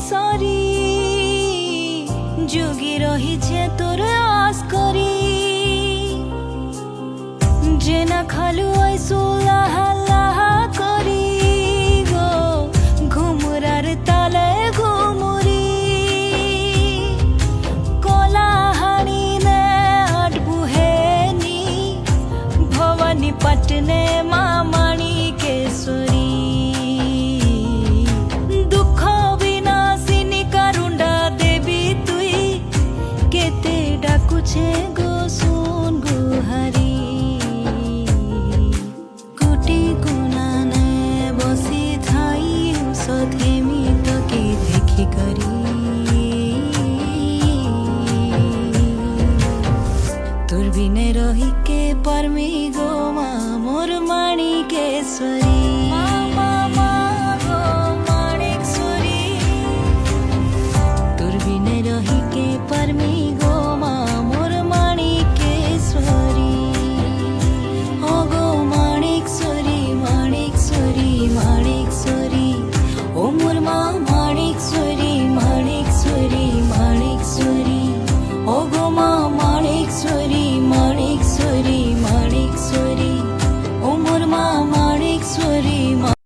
sorry যোগী রহিছে তোর আস করি যে না খালু আইসু লাহা লাহা করি গো ঘুমরার তালে ঘুমুরি কলা হানি নে আটবু হেনি ভবানী পটনে মা মাণিকেশ্বরী দুঃখ বিনাশিনী কারুণ্ডা দেবী তুই কেতে ডাকুছে গো শুন গুহারি কোটি কোণানে বসি থাই সধেমি তোকে দেখি করি তোর বিনে রহি কে পারমি গো মা মোর মাণিকেশ্বরী তোর বিনে রহি কে পারমি গো মা মোর মাণিকেশ্বরী ও গো মাণিকেশ্বরী মাণিকেশ্বরী মাণিকেশ্বরী ও মোর মা মাণিকেশ্বরী মাণিকেশ্বরী মাণিকেশ্বরী ও